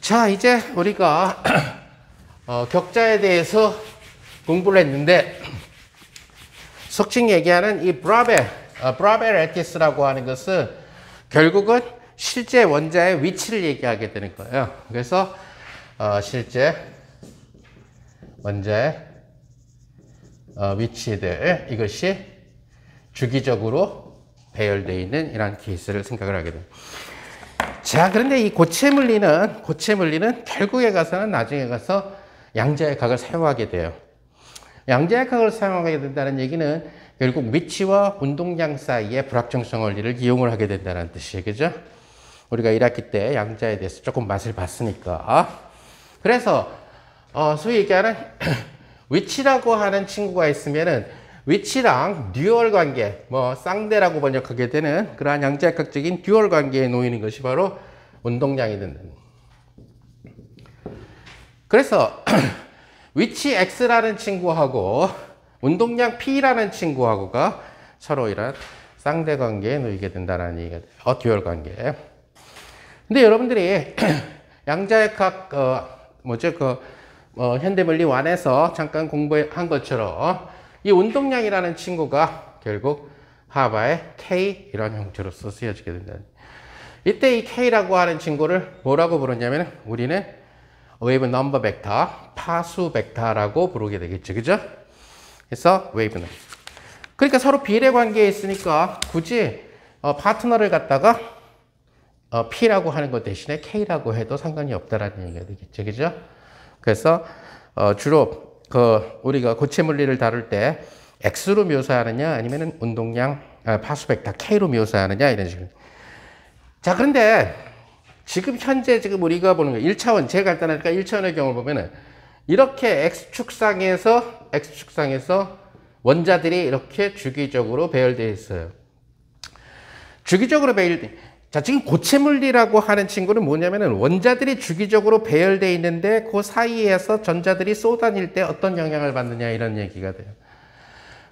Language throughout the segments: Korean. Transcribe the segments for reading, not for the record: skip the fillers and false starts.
자, 이제 우리가 격자에 대해서 공부를 했는데 속칭 얘기하는 이 브라베레티스라고 하는 것은 결국은 실제 원자의 위치를 얘기하게 되는 거예요. 그래서 실제 원자의 위치들, 이것이 주기적으로 배열되어 있는 이런 케이스를 생각을 하게 됩니다. 자, 그런데 이 고체 물리는 결국에 가서는 나중에 가서 양자의 각을 사용하게 돼요. 양자의 각을 사용하게 된다는 얘기는 결국 위치와 운동량 사이의 불확정성 원리를 이용을 하게 된다는 뜻이에요. 그죠? 우리가 1학기 때 양자에 대해서 조금 맛을 봤으니까. 그래서 소위 얘기하는 위치라고 하는 친구가 있으면은 위치랑 듀얼 관계, 쌍대라고 번역하게 되는 그러한 양자역학적인 듀얼 관계에 놓이는 것이 바로 운동량이 된다. 그래서 위치 X라는 친구하고 운동량 P라는 친구하고가 서로 이런 쌍대 관계에 놓이게 된다는 얘기가 돼요. 듀얼 관계. 근데 여러분들이 양자역학, 현대물리 1에서 잠깐 공부한 것처럼 이 운동량이라는 친구가 결국 하바의 K 이런 형태로서 쓰여지게 된다. 이때 이 K라고 하는 친구를 뭐라고 부르냐면 우리는 웨이브 넘버 벡터, 파수 벡터라고 부르게 되겠죠. 그죠? 그래서 웨이브는. 그러니까 서로 비례 관계에 있으니까 굳이 파트너를 갖다가 P라고 하는 것 대신에 K라고 해도 상관이 없다라는 얘기가 되겠죠. 그죠? 그래서 주로 우리가 고체 물리를 다룰 때 X로 묘사하느냐 아니면 운동량 파수 벡터 K로 묘사하느냐 이런 식으로. 자, 그런데 지금 현재 우리가 보는 거 1차원, 제일 간단하니까 1차원의 경우를 보면은 이렇게 X축상에서 원자들이 이렇게 주기적으로 배열되어 있어요. 주기적으로 자, 지금 고체 물리라고 하는 친구는 뭐냐면은 원자들이 주기적으로 배열되어 있는데 그 사이에서 전자들이 쏘다닐 때 어떤 영향을 받느냐 이런 얘기가 돼요.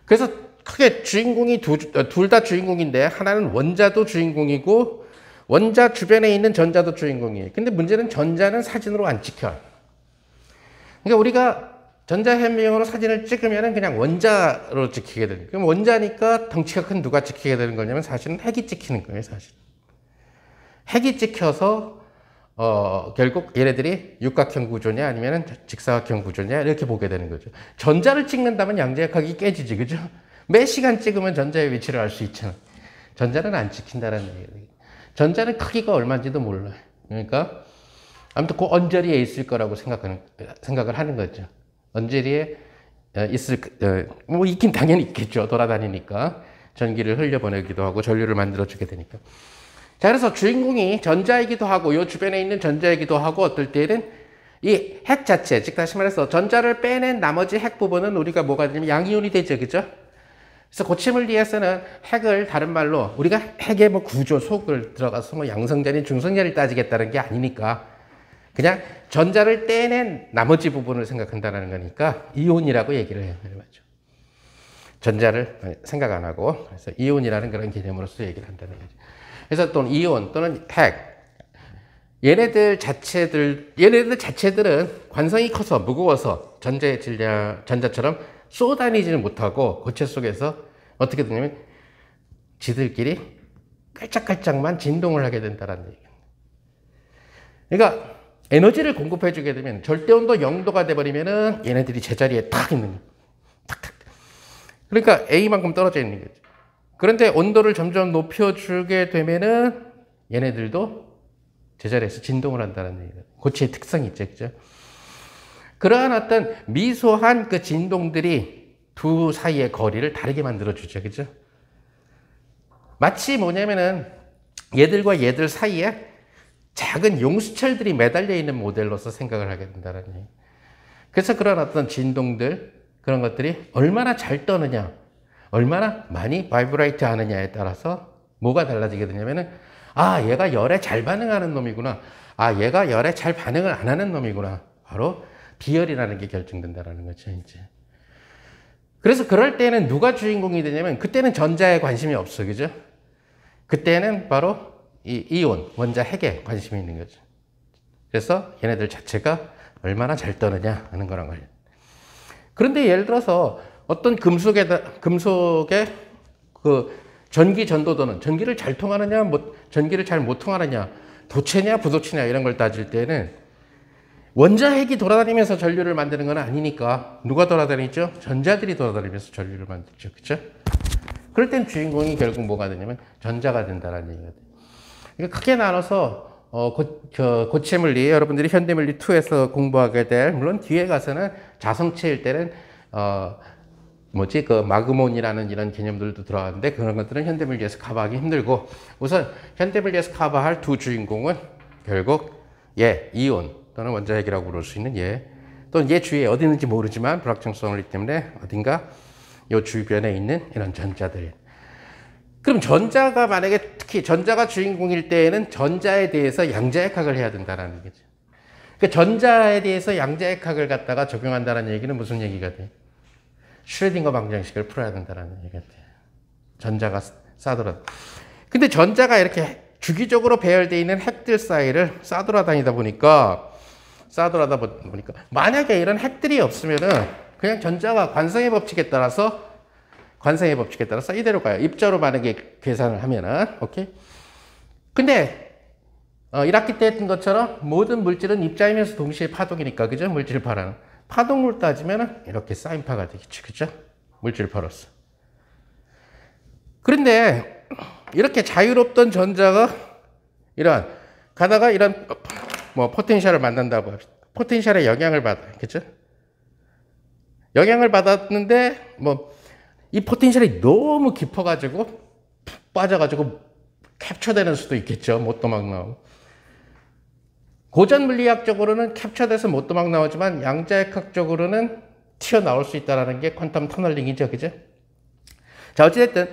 그래서 크게 주인공이 둘 다 주인공인데 하나는 원자도 주인공이고 원자 주변에 있는 전자도 주인공이에요. 근데 문제는 전자는 사진으로 안 찍혀. 그러니까 우리가 전자현미경으로 사진을 찍으면 그냥 원자로 찍히게 되는 거예요. 그럼 원자니까 덩치가 큰 누가 찍히게 되는 거냐면 사실은 핵이 찍히는 거예요. 사실. 핵이 찍혀서 결국 얘네들이 육각형 구조냐 아니면 직사각형 구조냐 이렇게 보게 되는 거죠. 전자를 찍는다면 양자역학이 깨지지, 그죠? 매 시간 찍으면 전자의 위치를 알 수 있잖아. 전자는 안 찍힌다는 얘기예요. 전자는 크기가 얼마인지도 몰라요. 그러니까 아무튼 그 언저리에 있을 거라고 생각을 하는 거죠. 언저리에 있긴 당연히 있겠죠. 돌아다니니까 전기를 흘려보내기도 하고 전류를 만들어주게 되니까. 자, 그래서 주인공이 전자이기도 하고 요 주변에 있는 전자이기도 하고 어떨 때는 이 핵 자체, 즉 다시 말해서 전자를 빼낸 나머지 핵 부분은 우리가 뭐가 되냐면 양이온이 되죠. 그죠? 그래서 고체 물리에서는 핵을 다른 말로 우리가 핵의 구조 속을 들어가서 양성자리, 중성자리를 따지겠다는 게 아니니까 그냥 전자를 떼낸 나머지 부분을 생각한다는 거니까 이온이라고 얘기를 해요. 맞죠? 전자를 생각 안 하고 그래서 이온이라는 그런 개념으로서 얘기를 한다는 거죠. 그래서 또는 이온 또는 핵, 얘네들 자체들은 관성이 커서 무거워서 전자처럼 쏘다니지는 못하고 고체 속에서 어떻게 되냐면 지들끼리 깔짝깔짝만 진동을 하게 된다는 얘기예요. 그러니까 에너지를 공급해 주게 되면 절대온도 0도가 돼버리면은 얘네들이 제자리에 탁 있는 거예요. 탁탁. 그러니까 A만큼 떨어져 있는 거죠. 그런데 온도를 점점 높여주게 되면은 얘네들도 제자리에서 진동을 한다는 얘기예요. 고체의 특성이 있죠. 그죠? 그러한 어떤 미소한 그 진동들이 두 사이의 거리를 다르게 만들어주죠. 그죠? 마치 뭐냐면은 얘들과 얘들 사이에 작은 용수철들이 매달려 있는 모델로서 생각을 하게 된다는 얘기예요. 그래서 그런 어떤 진동들, 그런 것들이 얼마나 잘 떠느냐, 얼마나 많이 바이브레이트 하느냐에 따라서 뭐가 달라지게 되냐면은 얘가 열에 잘 반응하는 놈이구나. 얘가 열에 잘 반응을 안 하는 놈이구나. 바로 비열이라는 게 결정된다는 거죠, 이제. 그래서 그럴 때는 누가 주인공이 되냐면 그때는 전자에 관심이 없어. 그죠? 그때는 바로 이 이온, 원자 핵에 관심이 있는 거죠. 그래서 얘네들 자체가 얼마나 잘 떠느냐 하는 거란 거예요. 그런데 예를 들어서 어떤 금속의 그 전기 전도도는 전기를 잘 통하느냐, 전기를 잘 못 통하느냐, 도체냐, 부도체냐 이런 걸 따질 때는 원자핵이 돌아다니면서 전류를 만드는 건 아니니까 누가 돌아다니죠? 전자들이 돌아다니면서 전류를 만들죠. 그렇죠? 그럴 땐 주인공이 결국 뭐가 되냐면 전자가 된다는 얘기가 돼요. 그러니까 크게 나눠서 고체물리, 여러분들이 현대물리 2에서 공부하게 될, 물론 뒤에 가서는 자성체일 때는 그 마그몬이라는 이런 개념들도 들어가는데 그런 것들은 현대물리에서 커버하기 힘들고, 우선 현대물리에서 커버할 두 주인공은 결국 이온 또는 원자핵이라고 부를 수 있는 또는 주위에 어디 있는지 모르지만 불확정성이기 때문에 어딘가 요 주변에 있는 이런 전자들. 그럼 전자가 만약에 특히 전자가 주인공일 때에는 전자에 대해서 양자역학을 해야 된다는 얘기죠. 그러니까 전자에 대해서 양자역학을 갖다가 적용한다는 얘기는 무슨 얘기가 돼요? 슈레딩거 방정식을 풀어야 된다는 얘기가 돼요. 전자가 싸돌아. 근데 전자가 이렇게 주기적으로 배열되어 있는 핵들 사이를 싸돌아다니다 보니까 만약에 이런 핵들이 없으면은 그냥 전자가 관성의 법칙에 따라서 이대로 가요. 입자로 만약에 계산을 하면은, 오케이? 근데 1학기 때 했던 것처럼 모든 물질은 입자이면서 동시에 파동이니까, 그죠? 물질파라는. 파동으로 따지면은 이렇게 사인파가 되겠죠. 그죠? 물질파로서. 그런데 이렇게 자유롭던 전자가 가다가 이런 포텐셜을 만난다고 합시다. 포텐셜에 영향을 받아요. 그죠? 영향을 받았는데 이 포텐셜이 너무 깊어가지고 빠져가지고 캡처되는 수도 있겠죠. 못 도망 나오고. 고전 물리학적으로는 캡처돼서 못 도망 나오지만 양자역학적으로는 튀어나올 수 있다는 게 퀀텀 터널링이죠. 그죠? 자, 어찌됐든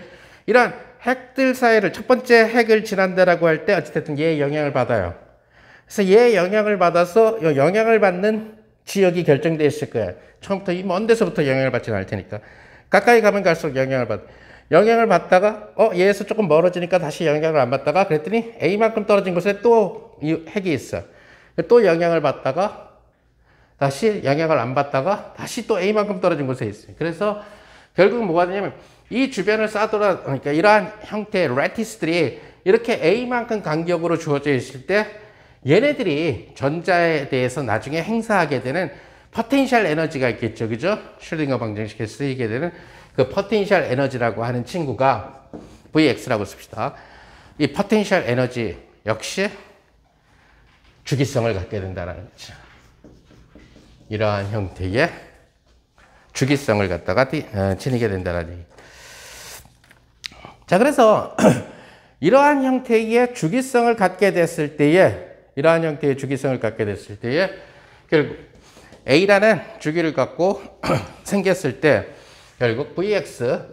이런 핵들 사이를 첫 번째 핵을 지난다라고 할 때 어찌됐든 얘의 영향을 받아요. 그래서 얘의 영향을 받아서 영향을 받는 지역이 결정되어 있을 거예요. 처음부터 이 먼 데서부터 영향을 받지는 않을 테니까. 가까이 가면 갈수록 영향을 받다가 얘에서 조금 멀어지니까 다시 영향을 안 받다가 그랬더니 A만큼 떨어진 곳에 또 이 핵이 있어. 또 영향을 받다가 다시 영향을 안 받다가 다시 또 A만큼 떨어진 곳에 있어요. 그래서 결국 뭐가 되냐면 이 주변을 그러니까 이러한 형태의 레티스들이 이렇게 A만큼 간격으로 주어져 있을 때 얘네들이 전자에 대해서 나중에 행사하게 되는 포텐셜 에너지가 있겠죠. 그죠? 슈레딩거 방정식에 쓰이게 되는 그 포텐셜 에너지라고 하는 친구가 Vx라고 씁시다. 이 포텐셜 에너지 역시 주기성을 갖게 된다는 거죠. 이러한 형태의 주기성을 갖다가 지니게 된다는 얘기. 자, 그래서 이러한 형태의 주기성을 갖게 됐을 때에 결국 A라는 주기를 갖고 생겼을 때 결국 Vx,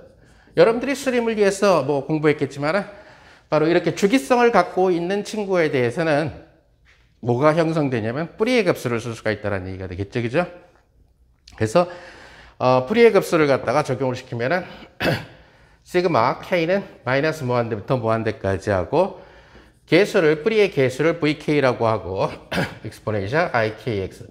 여러분들이 수리물리에서 공부했겠지만 바로 이렇게 주기성을 갖고 있는 친구에 대해서는 뭐가 형성되냐면 뿌리의 급수를 쓸 수가 있다는 얘기가 되겠죠. 그죠? 그래서 뿌리의 급수를 갖다가 적용을 시키면은 시그마 K는 마이너스 무한대부터 무한대까지 하고 뿌리의 개수를 VK라고 하고 exponential IKX.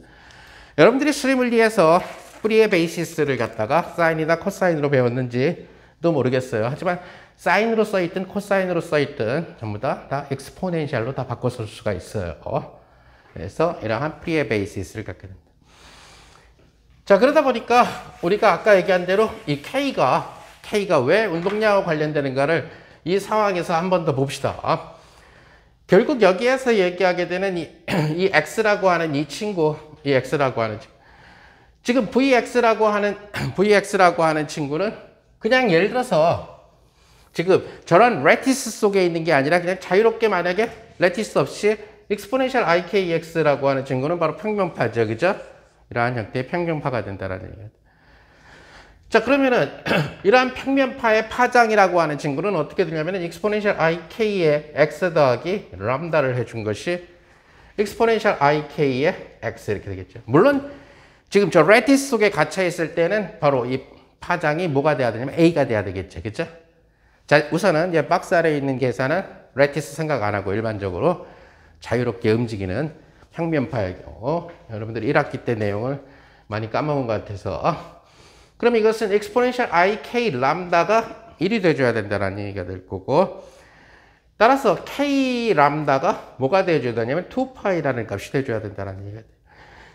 여러분들이 수리물리에서 뿌리의 베이시스를 갖다가 사인이나 코사인으로 배웠는지도 모르겠어요. 하지만 사인으로 써있든 코사인으로 써있든 전부 다 엑스포넨셜로 다 바꿔 쓸 수가 있어요. 그래서 이러한 뿌리의 베이시스를 갖게 됩니다. 자, 그러다 보니까 우리가 아까 얘기한 대로 이 K가 왜 운동량하고 관련되는가를 이 상황에서 한 번 더 봅시다. 결국 여기에서 얘기하게 되는 이 X라고 하는 이 친구, 지금 Vx라고 하는 친구는 그냥 예를 들어서 지금 저런 레티스 속에 있는 게 아니라 그냥 자유롭게 만약에 레티스 없이 exponential IKX라고 하는 친구는 바로 평면파죠. 그죠? 이러한 형태의 평면파가 된다는 얘기예요. 자, 그러면은 이러한 평면파의 파장이라고 하는 친구는 어떻게 되냐면은 exponential IK의 x 더하기 람다를 해준 것이 exponential IK의 x 이렇게 되겠죠. 물론 지금 저 레티스 속에 갇혀 있을 때는 바로 이 파장이 뭐가 돼야 되냐면 A가 돼야 되겠죠. 그죠? 자, 우선은 이제 박스 아래에 있는 계산은 레티스 생각 안 하고 일반적으로 자유롭게 움직이는 평면파의 경우. 여러분들이 1학기 때 내용을 많이 까먹은 것 같아서. 그럼 이것은 exponential ik 람다가 1이 돼줘야 된다는 얘기가 될 거고, 따라서 k 람다가 뭐가 돼줘야 되냐면 2파이라는 값이 돼줘야 된다는 얘기가 돼요.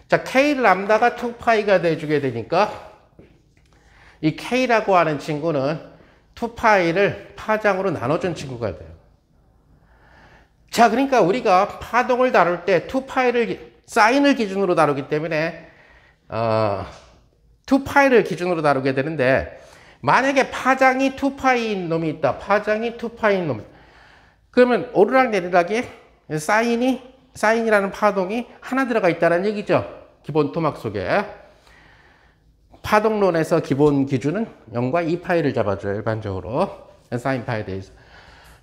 자, k 람다가 2파이가 돼주게 되니까 이 k라고 하는 친구는 2파이를 파장으로 나눠준 친구가 돼요. 자, 그러니까 우리가 파동을 다룰 때 2파이를 사인을 기준으로 다루기 때문에 2파이를 기준으로 다루게 되는데, 만약에 파장이 2파이인 놈이 있다. 파장이 2파이인 놈. 그러면 오르락 내리락이 사인이라는 파동이 하나 들어가 있다는 얘기죠. 기본 토막 속에. 파동론에서 기본 기준은 0과 2파이를 잡아줘요. 일반적으로. 사인 파이에 대해서.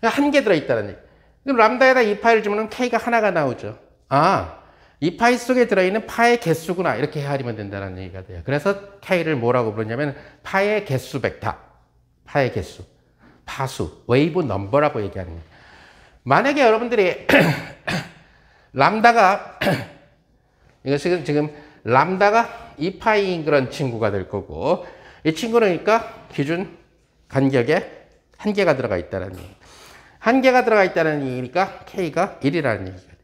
한 개 들어있다는 얘기. 그럼 람다에다 2파이를 주면 K가 하나가 나오죠. 아, 2파이 속에 들어있는 파의 개수구나. 이렇게 헤아리면 된다는 얘기가 돼요. 그래서 K를 뭐라고 부르냐면 파의 개수 벡터. 파의 개수. 파수. 웨이브 넘버라고 얘기하는 거예요. 만약에 여러분들이 람다가 이것은 지금 람다가 2파이인 그런 친구가 될 거고, 이 친구는 그러니까 기준 간격에 한 개가 들어가 있다는 얘기. 한 개가 들어가 있다는 얘기니까 K가 1이라는 얘기가 돼요.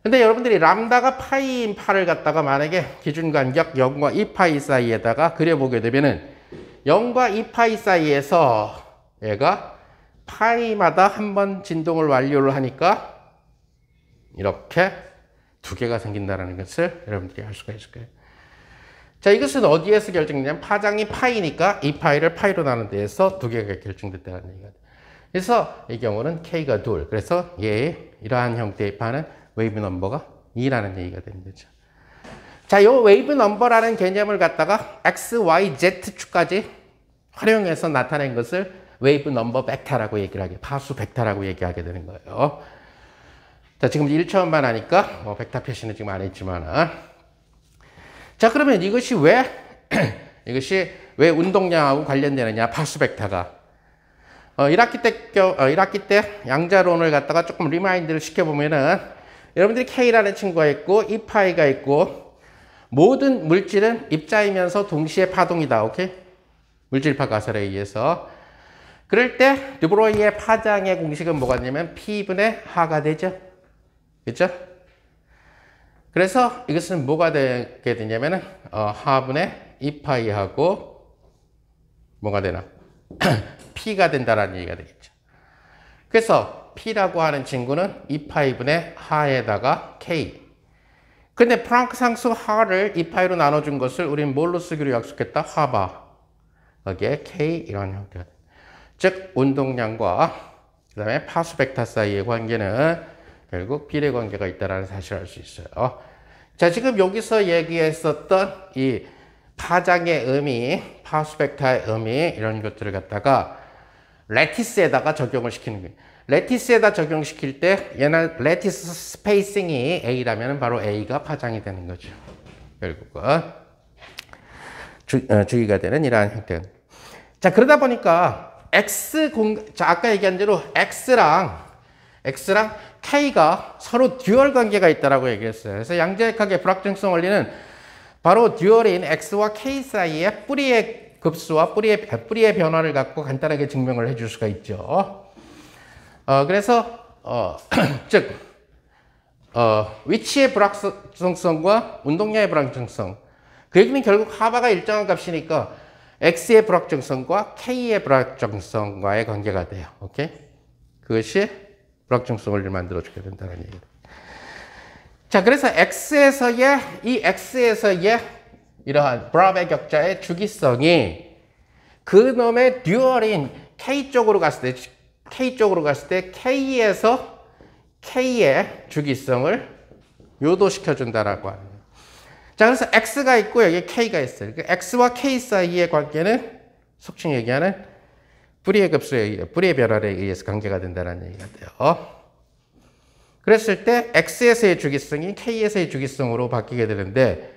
근데 여러분들이 람다가 파이인 파를 갖다가 만약에 기준 간격 0과 2파이 사이에다가 그려보게 되면은 0과 2파이 사이에서 얘가 파이마다 한 번 진동을 완료를 하니까 이렇게 두 개가 생긴다는 것을 여러분들이 알 수가 있을 거예요. 자, 이것은 어디에서 결정되냐면 파장이 파이니까 2파이를 파이로 나눈 데에서 두 개가 결정됐다는 얘기가 돼요. 그래서 이 경우는 K가 둘. 그래서 이러한 형태의 파는 웨이브 넘버가 2라는 얘기가 되는 거죠. 자, 이 웨이브 넘버라는 개념을 갖다가 X, Y, Z 축까지 활용해서 나타낸 것을 웨이브 넘버 벡터라고 얘기를 하게, 파수 벡터라고 얘기하게 되는 거예요. 자, 지금 1차원만 하니까 벡터 표시는 지금 안 했지만, 자, 그러면 이것이 왜 운동량하고 관련되느냐? 파수 벡터가 1학기 때 양자론을 갖다가 조금 리마인드를 시켜보면은 여러분들이 K라는 친구가 있고 2파이가 있고, 모든 물질은 입자이면서 동시에 파동이다. 오케이? 물질파 가설에 의해서. 그럴 때 르브로이의 파장의 공식은 뭐가 되냐면 P분의 하가 되죠. 그렇죠? 그래서 이것은 뭐가 되게 되냐면은 하분의 2파이하고 뭐가 되나? P가 된다라는 얘기가 되겠죠. 그래서 P라고 하는 친구는 2파이분의 하에다가 K. 근데 프랑크 상수 하를 2파이로 나눠준 것을 우리는 뭘로 쓰기로 약속했다? 하바. 여기에 K 이런 형태가 됩니다. 즉 운동량과 그 다음에 파수 벡터 사이의 관계는 결국 비례 관계가 있다는 사실을 알 수 있어요. 자, 지금 여기서 얘기했었던 이 파장의 의미, 파수 벡터의 의미, 이런 것들을 갖다가 레티스에다가 적용을 시키는 거예요. 레티스에다 적용시킬 때 얘는 레티스 스페이싱이 A라면 바로 A가 파장이 되는 거죠. 결국은 주기가 되는 이러한 형태. 자, 그러다 보니까 자, 아까 얘기한 대로 X랑 K가 서로 듀얼 관계가 있다라고 얘기했어요. 그래서 양자역학의 불확정성 원리는 바로 듀얼인 X와 K 사이에 뿌리의 급수와 뿌리의 변화를 갖고 간단하게 증명을 해줄 수가 있죠. 그래서 즉 위치의 불확정성과 운동량의 불확정성. 그 얘기는 결국 하바가 일정한 값이니까 X의 불확정성과 K의 불확정성과의 관계가 돼요. 오케이? 그것이 불확정성 원리를 만들어주게 된다는 얘기예요. 자, 그래서 이 X에서의 이러한 브라베 격자의 주기성이 그놈의 듀얼인 K 쪽으로 갔을 때 K에서 K의 주기성을 요도시켜준다라고 하는 거예요. 자, 그래서 X가 있고 여기 K가 있어요. 그러니까 X와 K 사이의 관계는 속칭 얘기하는 뿌리의 급수에 의해, 뿌리의 변화에 의해서 관계가 된다는 얘기가 돼요. 그랬을 때 X에서의 주기성이 K에서의 주기성으로 바뀌게 되는데,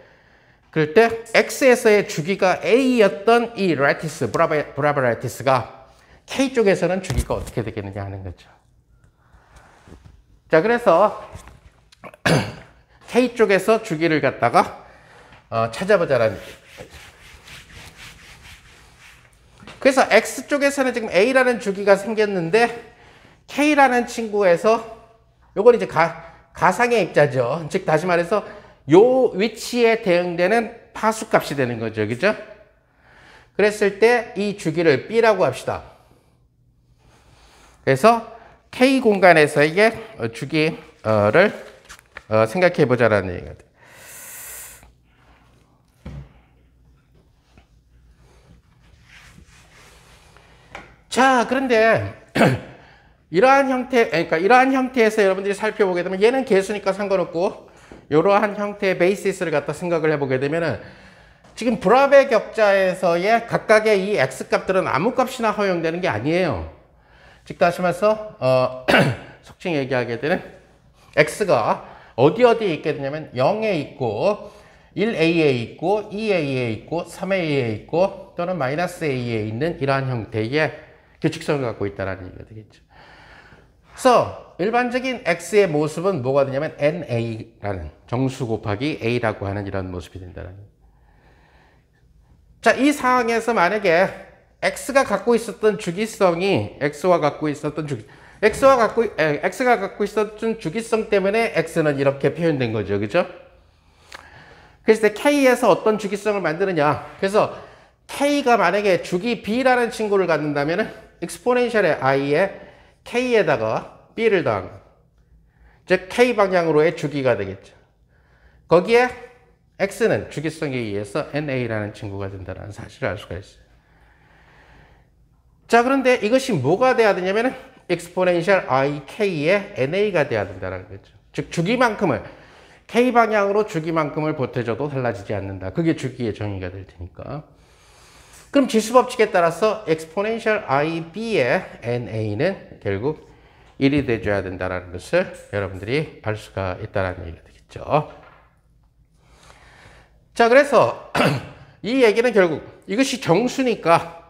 그럴 때 X에서의 주기가 A였던 이 레티스, 브라베 레티스가 K 쪽에서는 주기가 어떻게 되겠느냐 하는 거죠. 자, 그래서 K 쪽에서 주기를 갖다가 찾아보자라는 얘기예요. 그래서 X 쪽에서는 지금 A라는 주기가 생겼는데 K라는 친구에서 요건 이제 가상의 입자죠. 즉 다시 말해서 요 위치에 대응되는 파수값이 되는 거죠. 그죠? 그랬을 때 이 주기를 B라고 합시다. 그래서 K 공간에서의 주기를 생각해 보자라는 얘기가 돼요. 자, 그런데 이러한 형태에서 여러분들이 살펴보게 되면 얘는 개수니까 상관없고 이러한 형태의 베이시스를 갖다 생각을 해보게 되면은 지금 불합의 격자에서의 각각의 이 x 값들은 아무 값이나 허용되는 게 아니에요. 즉 다시 말해서 속칭 얘기하게 되는 x가 어디에 있게 되냐면 0에 있고 1a에 있고 2a에 있고 3a에 있고 또는 -a에 있는 이러한 형태의 규칙성을 갖고 있다는 얘기가 되겠죠. 그래서 일반적인 x의 모습은 뭐가 되냐면 na라는 정수 곱하기 a라고 하는 이런 모습이 된다는 거예요. 자, 이 상황에서 만약에 x가 갖고 있었던 주기성이 x가 갖고 있었던 주기성 때문에 x는 이렇게 표현된 거죠. 그죠? 그래서 k에서 어떤 주기성을 만드느냐. 그래서 k가 만약에 주기 b라는 친구를 갖는다면 exponential의 i에 k에다가 b를 더한 거. 즉 k 방향으로의 주기가 되겠죠. 거기에 x는 주기성에 의해서 na라는 친구가 된다는 사실을 알 수가 있어요. 자, 그런데 이것이 뭐가 돼야 되냐면 exponential ik의 na가 돼야 된다는 거죠. 즉 주기만큼을 k 방향으로 주기만큼을 보태줘도 달라지지 않는다. 그게 주기의 정의가 될 테니까. 그럼 지수법칙에 따라서 exponential ib의 na는 결국 1이 돼줘야 된다는 것을 여러분들이 알 수가 있다는 얘기가 되겠죠. 자, 그래서 이 얘기는 결국 이것이 정수니까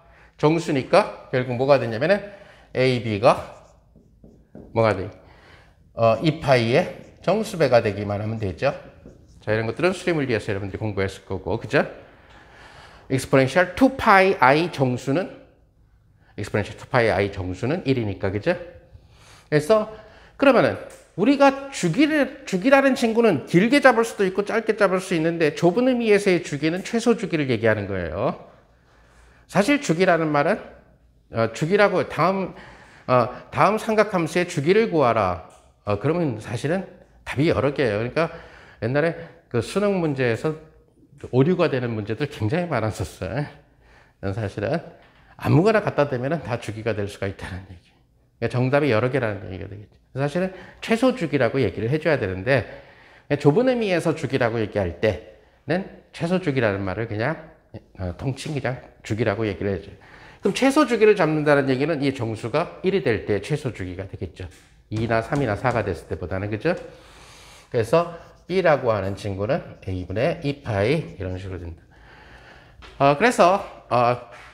결국 뭐가 되냐면은 ab가 뭐가 돼? 2파이의 정수배가 되기만 하면 되죠. 자, 이런 것들은 수리물리에서 여러분들이 공부했을 거고, 그죠? exponential 2파이 i 정수는 1이니까, 그죠? 그래서 그러면은 우리가 주기라는 친구는 길게 잡을 수도 있고 짧게 잡을 수 있는데 좁은 의미에서의 주기는 최소 주기를 얘기하는 거예요. 사실 주기라는 말은 주기라고 다음 삼각함수의 주기를 구하라. 그러면 사실은 답이 여러 개예요. 그러니까 옛날에 그 수능 문제에서 오류가 되는 문제들 굉장히 많았었어요. 사실은 아무거나 갖다 대면 다 주기가 될 수가 있다는 얘기. 그러니까 정답이 여러 개라는 얘기가 되겠죠. 사실은 최소 주기라고 얘기를 해줘야 되는데 좁은 의미에서 주기라고 얘기할 때는 최소 주기라는 말을 그냥 통칭 그냥 주기라고 얘기를 해줘요. 그럼 최소 주기를 잡는다는 얘기는 이 정수가 1이 될 때 최소 주기가 되겠죠. 2나 3이나 4가 됐을 때보다는, 그죠? 그래서 B라고 하는 친구는 A분의 2파이 이런 식으로 된다. 그래서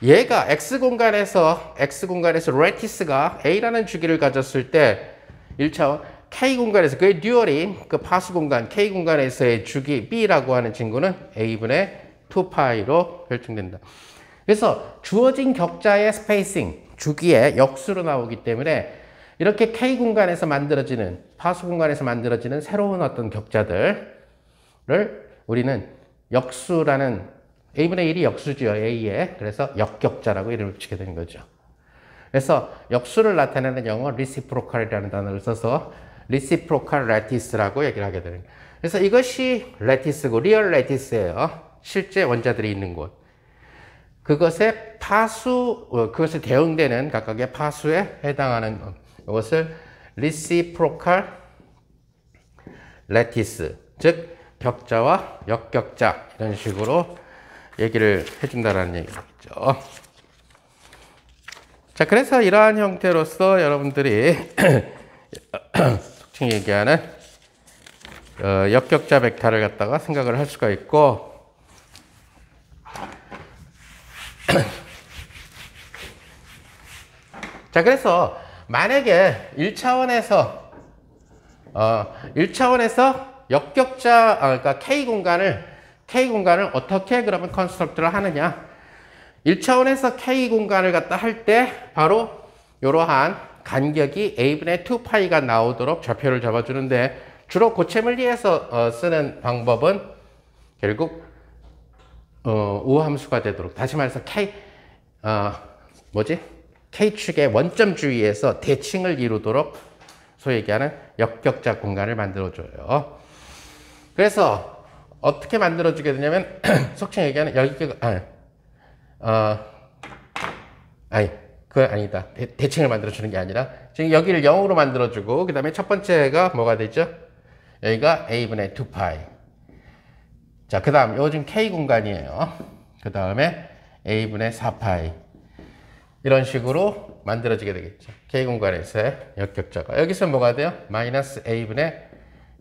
얘가 X 공간에서 레티스가 A라는 주기를 가졌을 때 1차원 K 공간에서 그의 듀얼인 그 파수 공간 K 공간에서의 주기 B라고 하는 친구는 A분의 2파이로 결정된다. 그래서 주어진 격자의 스페이싱, 주기의 역수로 나오기 때문에 이렇게 K 공간에서 만들어지는, 파수 공간에서 만들어지는 새로운 어떤 격자들을 우리는 역수라는, A분의 1이 역수죠, A에. 그래서 역격자라고 이름을 붙이게 되는 거죠. 그래서 역수를 나타내는 영어 reciprocal이라는 단어를 써서 reciprocal lattice라고 얘기를 하게 되는 거예요. 그래서 이것이 레티스고, 리얼 레티스예요. 실제 원자들이 있는 곳. 그것에 그것에 대응되는 각각의 파수에 해당하는 것. 이것을 reciprocal lattice, 즉 격자와 역격자 이런 식으로 얘기를 해준다는 얘기죠. 자, 그래서 이러한 형태로서 여러분들이 속칭 얘기하는 역격자 벡터를 갖다가 생각을 할 수가 있고, 자, 그래서 만약에 1차원에서 역격자, 그러니까 K 공간을 어떻게 그러면 컨스트럭트를 하느냐. 1차원에서 K 공간을 갖다 할 때 바로 이러한 간격이 A분의 2파이가 나오도록 좌표를 잡아주는데 주로 고체물리에서 쓰는 방법은 결국 우함수가 되도록, 다시 말해서 K축의 원점 주위에서 대칭을 이루도록 소위 얘기하는 역격자 공간을 만들어줘요. 그래서 어떻게 만들어주게 되냐면 속칭 얘기하는 그건 아니다. 대칭을 만들어주는 게 아니라 지금 여기를 0으로 만들어주고 그 다음에 첫 번째가 뭐가 되죠? 여기가 A분의 2파이. 자, 그 다음 요즘 K 공간이에요. 그 다음에 A분의 4파이. 이런 식으로 만들어지게 되겠죠. K 공간에서의 역격자가. 여기서 뭐가 돼요? 마이너스 A분의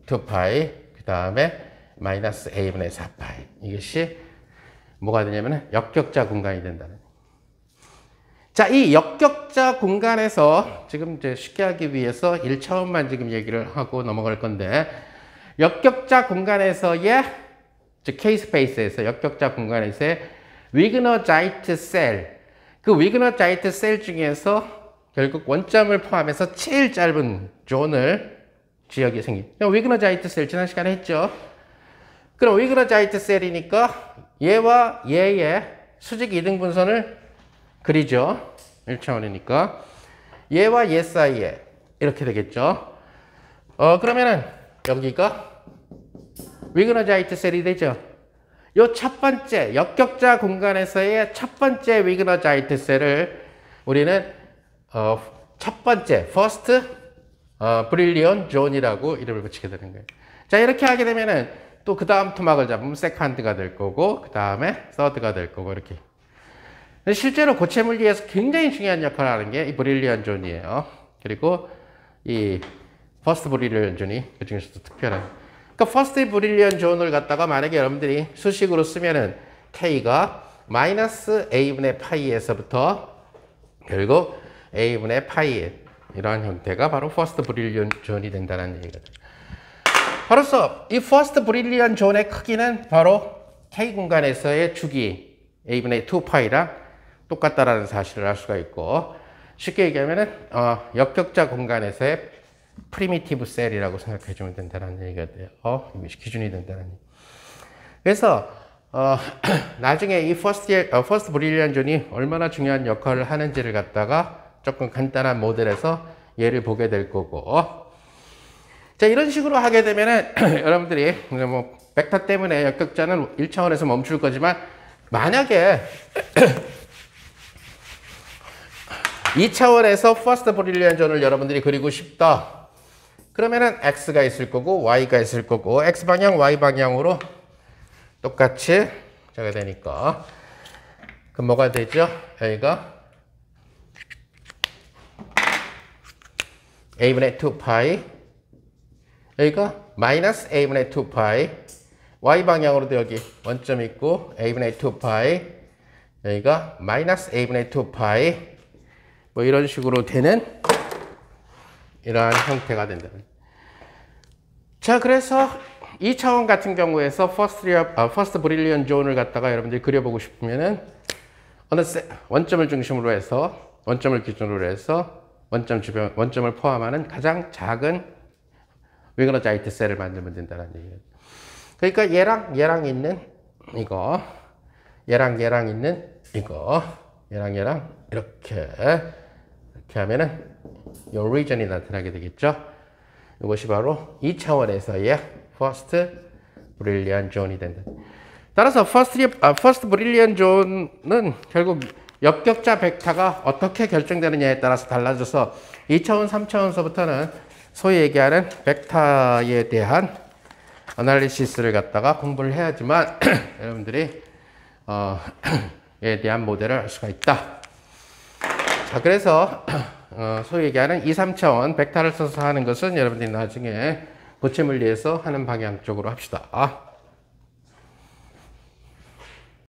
2파이. 그 다음에 마이너스 A분의 4파이. 이것이 뭐가 되냐면 역격자 공간이 된다는. 자, 이 역격자 공간에서 지금 이제 쉽게 하기 위해서 1차원만 지금 얘기를 하고 넘어갈 건데, 역격자 공간에서의, 즉 K-스페이스에서 역격자 공간에서의 위그너자이트 셀, 그 위그너자이트 셀 중에서 결국 원점을 포함해서 제일 짧은 존을 지역이 생긴. 위그너자이트 셀 지난 시간에 했죠. 그럼 위그너자이트 셀이니까 얘와 얘의 수직 이등분선을 그리죠. 1차원이니까. 얘와 얘 사이에 이렇게 되겠죠. 그러면은 여기가 위그너자이트 셀이 되죠. 요 첫 번째 역격자 공간에서의 첫 번째 위그너자이트 셀을 우리는 첫 번째 first brilliant zone이라고 이름을 붙이게 되는 거예요. 자, 이렇게 하게 되면은 또 그 다음 토막을 잡으면 second가 될 거고 그 다음에 third가 될 거고 이렇게. 실제로 고체 물리에서 굉장히 중요한 역할을 하는 게 이 브릴리언 존이에요. 그리고 이 퍼스트 브릴리언 존이 그 중에서도 특별한. 그러니까 퍼스트 브릴리언 존을 갖다가 만약에 여러분들이 수식으로 쓰면은 K가 마이너스 A분의 파이에서부터 결국 A분의 파이, 이러한 형태가 바로 퍼스트 브릴리언 존이 된다는 얘기거든요. 바로서 이 퍼스트 브릴리언 존의 크기는 바로 K 공간에서의 주기 A분의 2파이랑 똑같다라는 사실을 알 수가 있고, 쉽게 얘기하면은 역격자 공간에서의 프리미티브 셀이라고 생각해 주면 된다는 얘기가 돼요. 이것이 기준이 된다는 얘기. 그래서 나중에 이 퍼스트 브릴리언 존이 얼마나 중요한 역할을 하는지를 갖다가 조금 간단한 모델에서 예를 보게 될 거고, 자, 이런 식으로 하게 되면은 여러분들이 뭐 벡터 때문에 역격자는 1차원에서 멈출 거지만 만약에 2차원에서 퍼스트 브릴리언 존을 여러분들이 그리고 싶다. 그러면은 X가 있을 거고 Y가 있을 거고 X방향, Y방향으로 똑같이 저게 되니까 그럼 뭐가 되죠? 여기가 A분의 2파이, 여기가 마이너스 A분의 2파이, Y방향으로도 여기 원점 있고 A분의 2파이, 여기가 마이너스 A분의 2파이, 뭐 이런 식으로 되는 이러한 형태가 된다. 자, 그래서 2차원 같은 경우에서 퍼스트 브릴리언 존을 갖다가 여러분들이 그려보고 싶으면은 원점을 중심으로 해서, 원점을 기준으로 해서 원점을 포함하는 가장 작은 위그너자이트 셀을 만들면 된다는 얘기예요. 그러니까 얘랑 있는 이거, 얘랑 있는 이거, 얘랑 이렇게 하면은 이 리전이 나타나게 되겠죠. 이것이 바로 2차원에서의 퍼스트 브릴리언 존이 된다. 따라서 퍼스트 브릴리언 존은 결국 역격자 벡터가 어떻게 결정되느냐에 따라서 달라져서 2차원, 3차원서부터는 소위 얘기하는 벡터에 대한 어널리시스를 갖다가 공부를 해야지만 여러분들이 에 대한 모델을 알 수가 있다. 자, 그래서 소위 얘기하는 2, 3차원 벡터를 써서 하는 것은 여러분들이 나중에 고체 물리에서 하는 방향 쪽으로 합시다.